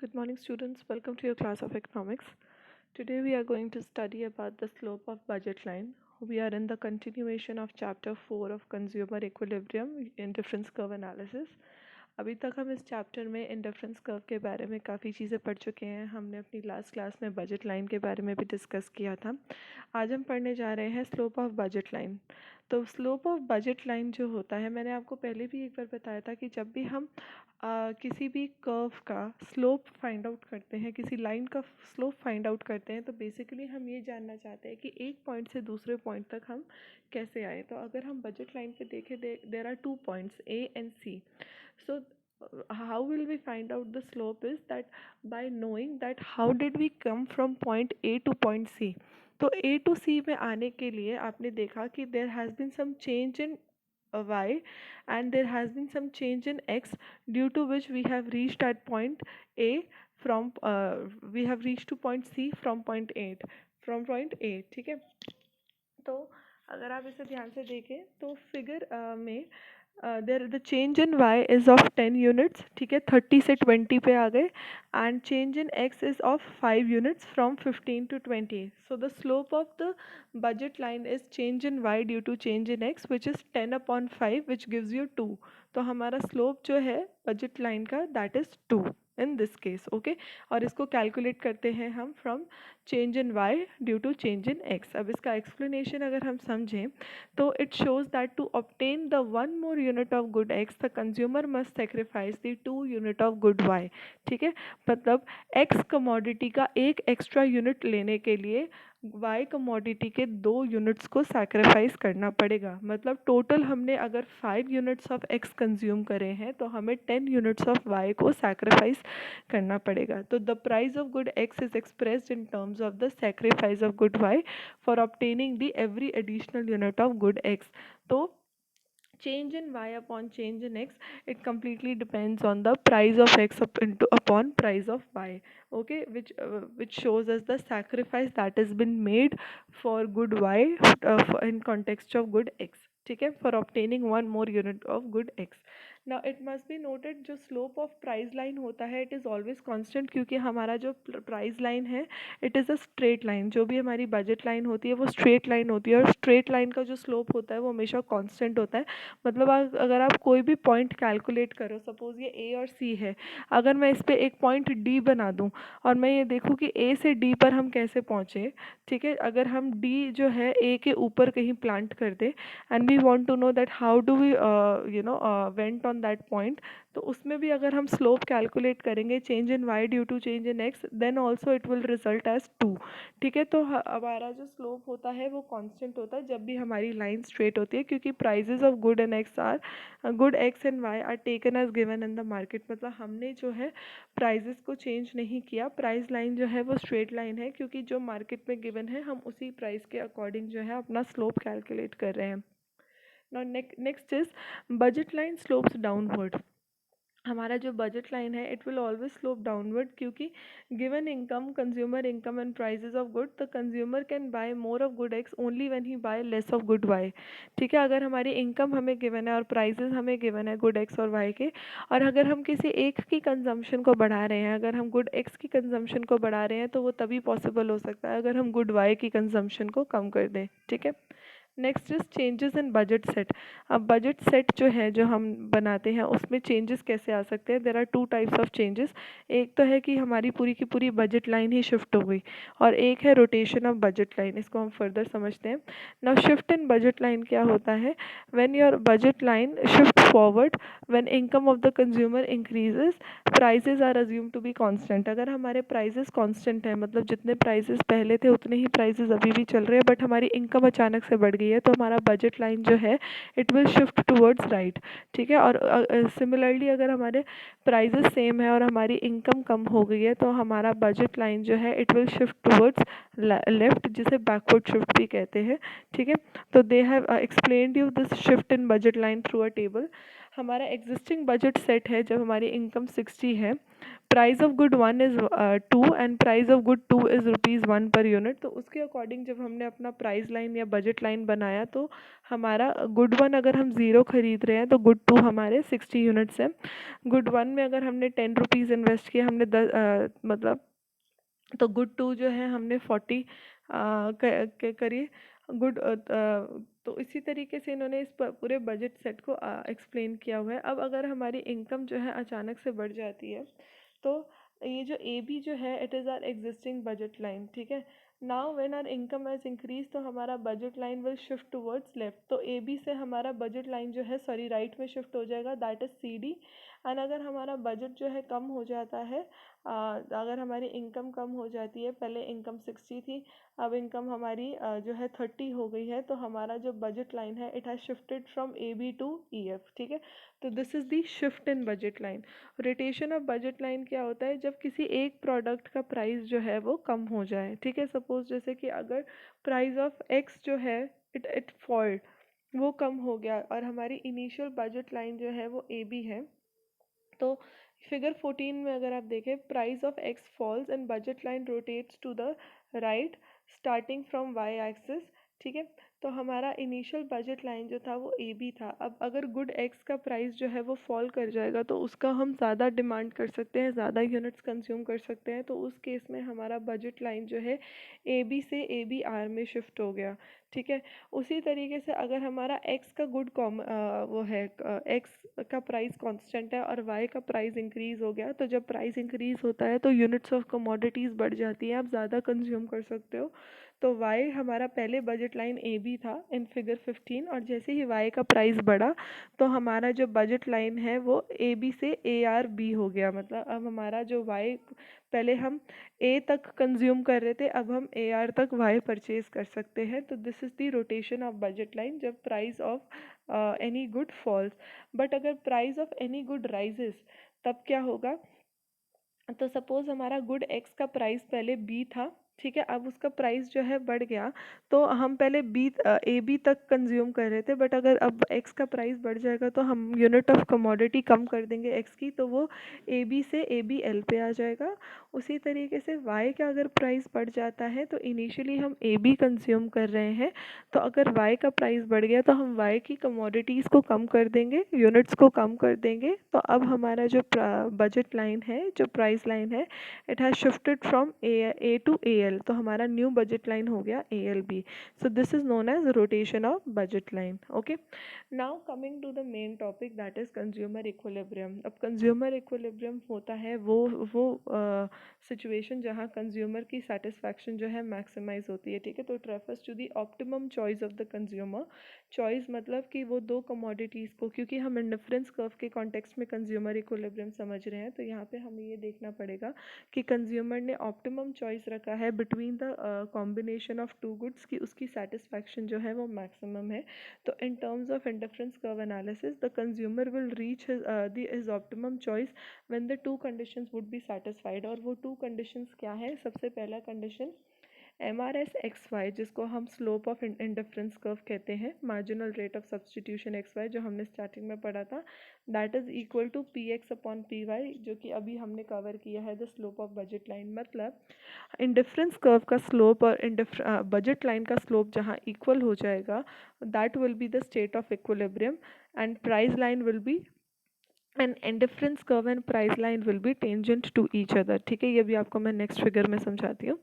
Good morning, students. Welcome to your class of economics. Today we are going to study about the slope of budget line. We are in the continuation of chapter 4 of consumer equilibrium indifference curve analysis. अभी तक हम इस chapter में indifference curve के बारे में काफ़ी चीज़ें पढ़ चुके हैं. हमने अपनी लास्ट क्लास में बजट लाइन के बारे में भी डिस्कस किया था. आज हम पढ़ने जा रहे हैं स्लोप ऑफ बजट लाइन. तो स्लोप ऑफ बजट लाइन जो होता है, मैंने आपको पहले भी एक बार बताया था कि जब भी हम किसी भी कर्व का स्लोप फाइंड आउट करते हैं, किसी लाइन का स्लोप फाइंड आउट करते हैं, तो बेसिकली हम ये जानना चाहते हैं कि एक पॉइंट से दूसरे पॉइंट तक हम कैसे आए. तो अगर हम बजट लाइन पे देखें, there are 2 points A and C. So how will we find out the slope is that by knowing that how did we come from point A to point C. तो A to C में आने के लिए आपने देखा कि there has been some change in y and there has been some change in x, due to which we have reached at point A from we have reached to point C from point A. ठीक है. तो अगर आप इसे ध्यान से देखें तो फिगर में there the change in y is of 10 units. ठीक है, 30 से 20 पे आ गए. And change in x is of 5 units from 15 to 20. So the slope of the budget line is change in y due to change in x, which is 10/5, which gives you 2. तो हमारा slope जो है budget line का that is 2 in this case. Okay, और इसको calculate करते हैं हम from change in y due to change in x. अब इसका एक्सप्लेनेशन अगर हम समझें तो it shows that to obtain the 1 more unit of good x, the consumer must sacrifice the 2 unit of good y. ठीक है, मतलब x कमोडिटी का एक एक्स्ट्रा यूनिट लेने के लिए y कमोडिटी के 2 यूनिट्स को सैक्रिफाइस करना पड़ेगा. मतलब टोटल हमने अगर 5 यूनिट्स ऑफ x कंज्यूम करे हैं तो हमें 10 यूनिट्स ऑफ y को सैक्रिफाइस करना पड़ेगा. तो the price of good x is expressed in terms of the sacrifice of good y for obtaining the every additional unit of good x. तो change in y upon change in x, it completely depends on the price of x upon price of y. Okay, which shows us the sacrifice that has been made for good y in context of good x. ठीक है, for obtaining one more unit of good x. Now it must be noted जो slope of price line होता है it is always constant, क्योंकि हमारा जो price line है it is a straight line. जो भी हमारी budget line होती है वो straight line होती है, और straight line का जो slope होता है वो हमेशा constant होता है. मतलब अगर आप कोई भी पॉइंट कैलकुलेट करो, सपोज ये ए और सी है, अगर मैं इस पर एक पॉइंट डी बना दूं और मैं ये देखूं कि ए से डी पर हम कैसे पहुँचे. ठीक है, अगर हम डी जो है ए के ऊपर कहीं प्लांट कर दे and we want to know that how do we went on that point, तो उसमें भी अगर हम स्लोप कैलकुलेट करेंगे change in y due to change in x, then also it will result as 2. ठीक है, तो हमारा जो स्लोप होता है वो कांस्टेंट होता है जब भी हमारी लाइन स्ट्रेट होती है, क्योंकि prices of good and X are good X and Y are taken as given in the market. मतलब हमने जो है प्राइजेस को चेंज नहीं किया, प्राइस लाइन जो है वो स्ट्रेट लाइन है, क्योंकि जो मार्केट में गिवन है हम उसी प्राइस के अकॉर्डिंग जो है अपना स्लोप कैलकुलेट कर रहे हैं. Now next is budget line slopes downward. हमारा जो बजट लाइन है it will always slope downward, क्योंकि given income, consumer income and prices of good, the consumer can buy more of good x only when he buy less of good y. ठीक है, अगर हमारी income हमें given है और prizes हमें given है गुड एक्स और वाई के, और अगर हम किसी एक की कंजम्पशन को बढ़ा रहे हैं, अगर हम गुड एक्स की कंजम्पशन को बढ़ा रहे हैं, तो वो तभी पॉसिबल हो सकता है अगर हम गुड वाई की कंजम्पशन को कम कर दें. ठीक है, next is changes in budget set. अब बजट सेट जो है जो हम बनाते हैं उसमें चेंजेस कैसे आ सकते हैं. There are 2 types of changes. एक तो है कि हमारी पूरी की पूरी बजट लाइन ही शिफ्ट हो गई, और एक है रोटेशन ऑफ बजट लाइन. इसको हम फर्दर समझते हैं. Now shift in budget line क्या होता है. When your budget line shift forward when income of the consumer increases, prices are assume to be constant. अगर हमारे प्राइजेस कांस्टेंट हैं, मतलब जितने प्राइजेस पहले थे उतने ही प्राइजेस अभी भी चल रहे हैं, बट हमारी इनकम अचानक से बढ़ गई है, तो हमारा बजट लाइन जो है it will shift towards right. ठीक है, और सिमिलरली अगर हमारे प्राइजेस सेम है और हमारी इनकम कम हो गई है, तो हमारा बजट लाइन जो है it will shift towards left, जिसे बैकवर्ड शिफ्ट भी कहते हैं. ठीक है, तो they have explained you this shift in budget line through a table. हमारा एग्जिस्टिंग बजट सेट है जब हमारी इनकम 60 है, price of good 1 is 2 and price of good 2 is ₹1 per unit. तो उसके अकॉर्डिंग जब हमने अपना प्राइस लाइन या बजट लाइन बनाया तो हमारा गुड 1 अगर हम 0 खरीद रहे हैं तो गुड 2 हमारे 60 यूनिट्स हैं। गुड 1 में अगर हमने ₹10 इन्वेस्ट किया, हमने मतलब तो गुड 2 जो है हमने 40 करिए गुड। तो इसी तरीके से इन्होंने इस पूरे बजट सेट को एक्सप्लेन किया हुआ है। अब अगर हमारी इनकम जो है अचानक से बढ़ जाती है तो ये जो ए बी जो है it is our existing budget line, ठीक है। Now when our income has increase तो हमारा budget line will shift towards left. तो ए बी से हमारा बजट लाइन जो है सॉरी राइट में शिफ्ट हो जाएगा, that is C D. And अगर हमारा बजट जो है कम हो जाता है, अगर हमारी इनकम कम हो जाती है, पहले इनकम 60 थी, अब इनकम हमारी जो है 30 हो गई है, तो हमारा जो बजट लाइन है it has shifted from A B to E F, ठीक है। तो this is the shift in budget line. Rotation of budget line क्या होता है, जब किसी एक प्रोडक्ट का प्राइस जो है वो कम हो जाए, ठीक है। सपोज जैसे कि अगर प्राइस ऑफ एक्स जो है इट फॉल्ड, वो कम हो गया और हमारी इनिशियल बजट लाइन जो है वो ए बी है, तो फिगर 14 में अगर आप देखें, price of X falls and budget line rotates to the right starting from Y axis, ठीक है। तो हमारा इनिशियल बजट लाइन जो था वो ए बी था। अब अगर गुड एक्स का प्राइस जो है वो फॉल कर जाएगा तो उसका हम ज़्यादा डिमांड कर सकते हैं, ज़्यादा यूनिट्स कंज्यूम कर सकते हैं, तो उस केस में हमारा बजट लाइन जो है ए बी से ए बी आर में शिफ्ट हो गया, ठीक है। उसी तरीके से अगर हमारा एक्स का वो है एक्स का प्राइस कांस्टेंट है और वाई का प्राइस इंक्रीज हो गया, तो जब प्राइस इंक्रीज होता है तो यूनिट्स ऑफ कमोडिटीज़ बढ़ जाती हैं, आप ज़्यादा कंज्यूम कर सकते हो। तो वाई हमारा पहले बजट लाइन ए बी था इन फिगर 15, और जैसे ही वाई का प्राइस बढ़ा तो हमारा जो बजट लाइन है वो ए बी से ए आर बी हो गया। मतलब अब हमारा जो वाई पहले हम ए तक कंज्यूम कर रहे थे, अब हम ए आर तक वाई परचेज कर सकते हैं। तो this is the rotation of budget line जब price of any good falls. But अगर price of any good rises तब क्या होगा, तो सपोज़ हमारा गुड एक्स का प्राइस पहले बी था, ठीक है। अब उसका प्राइस जो है बढ़ गया, तो हम पहले ए बी तक कंज्यूम कर रहे थे, बट अगर अब एक्स का प्राइस बढ़ जाएगा तो हम यूनिट ऑफ कमोडिटी कम कर देंगे एक्स की, तो वो ए बी से ए बी एल पे आ जाएगा। उसी तरीके से वाई का अगर प्राइस बढ़ जाता है तो इनिशियली हम ए बी कंज्यूम कर रहे हैं, तो अगर वाई का प्राइस बढ़ गया तो हम वाई की कमोडिटीज़ को कम कर देंगे, यूनिट्स को कम कर देंगे। तो अब हमारा जो बजट लाइन है, जो प्राइस लाइन है, it has shifted from A to A L, तो हमारा न्यू बजट लाइन हो गया A L B. So this is known as rotation of budget line. Okay, now coming to the main topic that is consumer equilibrium. अब consumer equilibrium होता है वो situation जहाँ consumer की सेटिस्फैक्शन जो है मैक्सिमाइज होती है, ठीक है। तो it refers to the optimum choice of the consumer. Choice मतलब कि वो दो कमोडिटीज़ को, क्योंकि हम इंडिफरेंस कर्व के कॉन्टेक्स्ट में कंज्यूमर इक्विलिब्रियम समझ रहे हैं, तो यहाँ पे हमें ये देखना पड़ेगा कि कंज्यूमर ने ऑप्टिमम चॉइस रखा है between the combination of two goods की उसकी सेटिस्फैक्शन जो है वो मैक्सिमम है। तो in terms of indifference curve analysis the consumer will reach his optimum choice when the two conditions would be satisfied. और वो टू कंडीशंस क्या है, सबसे पहला condition M R S X Y, जिसको हम स्लोप ऑफ इंडिफरेंस कर्व कहते हैं, marginal rate of substitution X Y, जो हमने स्टार्टिंग में पढ़ा था, that is equal to P x upon P Y, जो कि अभी हमने कवर किया है the slope of budget line. मतलब इंडिफरेंस कर्व का स्लोप और बजट लाइन का स्लोप जहाँ इक्वल हो जाएगा, that will be the state of equilibrium, and price line will be and indifference curve and price line will be tangent to each other, ठीक है। ये भी आपको मैं नेक्स्ट फिगर में समझाती हूँ।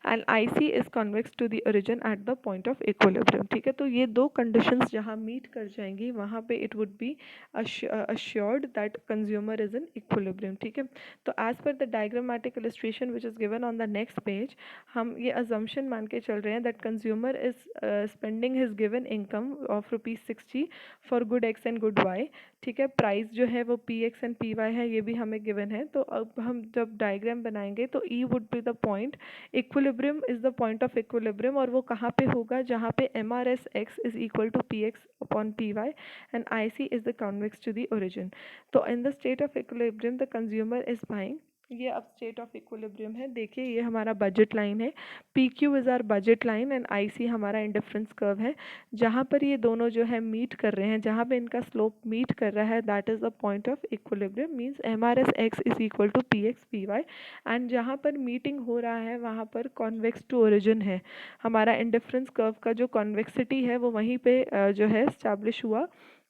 And I C is convex to the origin at the point of equilibrium, ठीक है। तो ये दो कंडीशंस जहाँ मीट कर जाएंगी वहाँ पे it would be assured that consumer is in equilibrium, ठीक है। तो as per the diagrammatic illustration which is given on the next page, हम ये assumption मान के चल रहे हैं that consumer is spending his given income of ₹60 for good X and good Y, ठीक है। प्राइस जो है वो P X and P Y है, ये भी हमें गिवन है। तो अब हम जब डायग्राम बनाएंगे तो e would be the point, equilibrium is the point of equilibrium, और वो कहाँ पे होगा, जहाँ पे m R S x is equal to P x upon P Y and I C is the convex to the origin. तो in the state of equilibrium the consumer is buying ये अब स्टेट ऑफ इक्विलिब्रियम है। देखिए ये हमारा budget line है, p q is our budget line and I सी हमारा indifference curve है। जहाँ पर ये दोनों जो है मीट कर रहे हैं, जहाँ पे इनका स्लोप मीट कर रहा है, that is the point of equilibrium, means M R S x is equal to P X P Y. And जहाँ पर मीटिंग हो रहा है वहाँ पर कॉन्वेक्स टू ओरिजिन है। हमारा इंडिफरेंस कर्व का जो कॉन्वेक्सिटी है वो वहीं पे जो है स्टैब्लिश हुआ।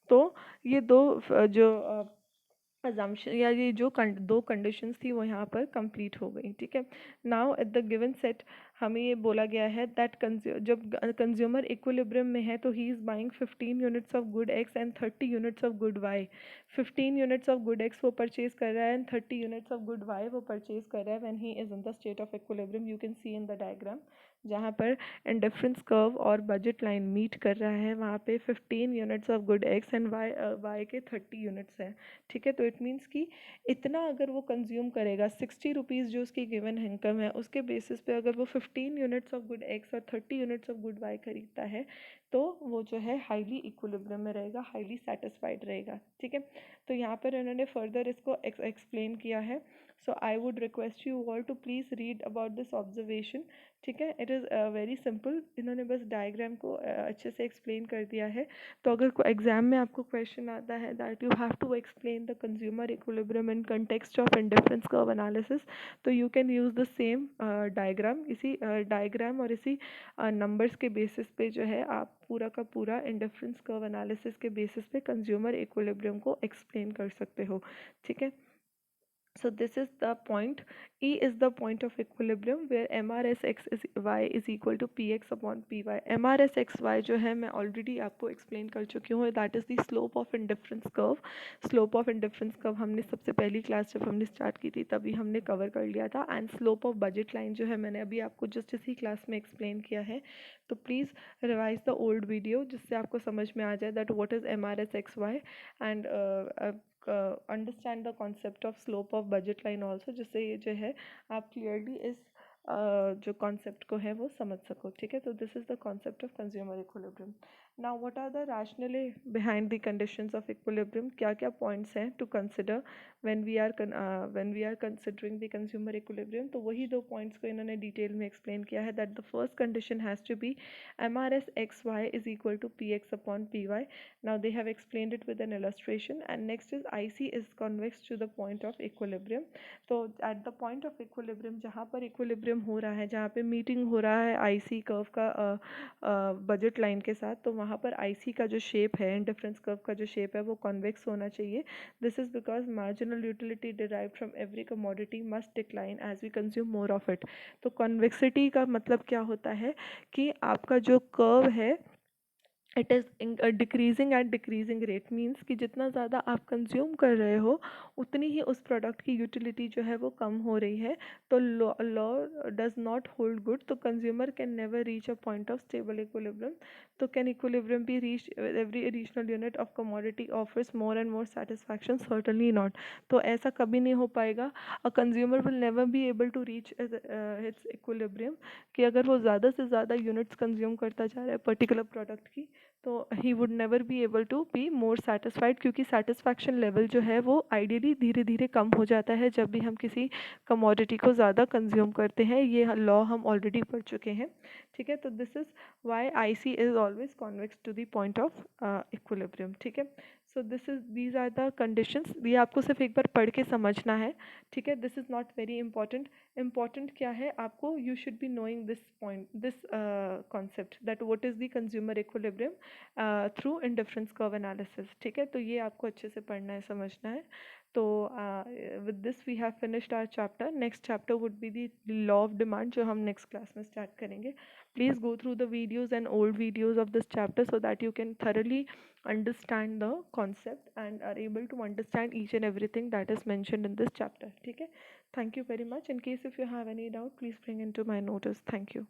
तो ये दो जो अजम्पशन या ये जो दो कंडीशंस थी वो यहाँ पर कंप्लीट हो गई। ठीक है, now at the given set हमें ये बोला गया है दैट जब कंज्यूमर इक्विलिब्रियम में है तो he is buying 15 units of good X and 30 units of good Y. 15 units of good X वो परचेज कर रहा है and 30 units of good Y वो परचेज कर रहा है when he is in the state of equilibrium. You can see in the diagram जहाँ पर इंडिफरेंस कर्व और बजट लाइन मीट कर रहा है, वहाँ पे 15 units of good X and Y के 30 यूनिट्स हैं। ठीक है, तो इट मीन्स कि इतना अगर वो कंज्यूम करेगा, 60 रुपीज़ जो उसकी गिवन इनकम है उसके बेसिस पे अगर वो 15 यूनिट्स ऑफ गुड एक्स और 30 यूनिट्स ऑफ गुड वाई खरीदता है तो वो जो है हाईली इक्विलिब्रियम में रहेगा, हाईली सेटिस्फाइड रहेगा। ठीक है, तो यहाँ पर इन्होंने फर्दर इसको एक्सप्लेन किया है। So I would request you all to please read about this observation. ठीक है, इट इज़ वेरी सिंपल, इन्होंने बस डायग्राम को अच्छे से एक्सप्लेन कर दिया है। तो अगर एग्जाम में आपको क्वेश्चन आता है that you have to explain the consumer equilibrium in context of indifference curve analysis, तो you can use the same diagram. इसी डायग्राम और इसी नंबर्स के बेसिस पे जो है आप पूरा का पूरा इंडिफरेंस कर्व एनालिसिस के बेसिस पे कंज्यूमर इक्विलिब्रियम को एक्सप्लेन कर सकते हो। ठीक है, so this is the point. E is the point of equilibrium where MRS x is y is equal to px upon py. MRS x y जो है मैं already आपको explain कर चुकी हूँ, that is the slope of indifference curve. Slope of indifference curve हमने सबसे पहली क्लास जब हमने स्टार्ट की थी तभी हमने कवर कर लिया था। And slope of budget line जो है मैंने अभी आपको जस्ट इसी क्लास में एक्सप्लेन किया है। तो please revise the old video जिससे आपको समझ में आ जाए that what is MRS X Y and understand the concept of slope of budget line also, जिससे ये जो है आप क्लियरली इस जो कॉन्सेप्ट को है वो समझ सको। ठीक है, तो this is the concept of consumer equilibrium. Now what are the rationally behind the conditions of equilibrium, क्या क्या पॉइंट्स हैं to consider when we are considering the consumer equilibrium. तो वही दो पॉइंट्स को इन्होंने डिटेल में एक्सप्लेन किया है that the first condition has to be MRS XY is equal to PX upon PY. Now they have explained it with an illustration. And next is IC is convex to the point of equilibrium. तो at the point of equilibrium जहाँ पर equilibrium हो रहा है, जहाँ पे meeting हो रहा है IC curve का budget line के साथ, तो वहाँ पर IC का जो shape है, indifference curve का जो shape है वो convex होना चाहिए. This is because marginal utility derived from every commodity must decline as we consume more of it. तो convexity का मतलब क्या होता है कि आपका जो कर्व है it is decreasing eight decreasing rate, means कि जितना ज़्यादा आप कंज्यूम कर रहे हो उतनी ही उस प्रोडक्ट की यूटिलिटी जो है वो कम हो रही है। तो law does not hold good, तो consumer can never reach a point of stable equilibrium. तो can equilibrium be reach every additional unit of commodity offers more and more satisfaction? Certainly not. तो ऐसा कभी नहीं हो पाएगा। A consumer will never be able to reach its equilibrium, कि अगर वो ज़्यादा से ज़्यादा यूनिट्स कंज्यूम करता जा रहा है पर्टिकुलर प्रोडक्ट की तो he would never be able to be more satisfied, क्योंकि सेटिस्फैक्शन लेवल जो है वो आइडियली धीरे धीरे कम हो जाता है जब भी हम किसी कमोडिटी को ज़्यादा कंज्यूम करते हैं। ये लॉ हम ऑलरेडी पढ़ चुके हैं। ठीक है, तो this is why I C is always convex to the point of equilibrium. ठीक है, so these are the conditions. ये आपको सिर्फ एक बार पढ़ के समझना है। ठीक है, this is not very important. Important क्या है आपको, you should be knowing this point, this concept that what is the consumer equilibrium through indifference curve analysis. ठीक है, तो ये आपको अच्छे से पढ़ना है, समझना है। तो with this we have finished our chapter. Next chapter would be the law of demand, जो हम नेक्स्ट क्लास में स्टार्ट करेंगे। Please go through the videos and old videos of this chapter so that you can thoroughly understand the concept and are able to understand each and everything that is mentioned in this chapter. ठीक है, thank you very much. In case if you have any doubt, please bring into my notice. Thank you.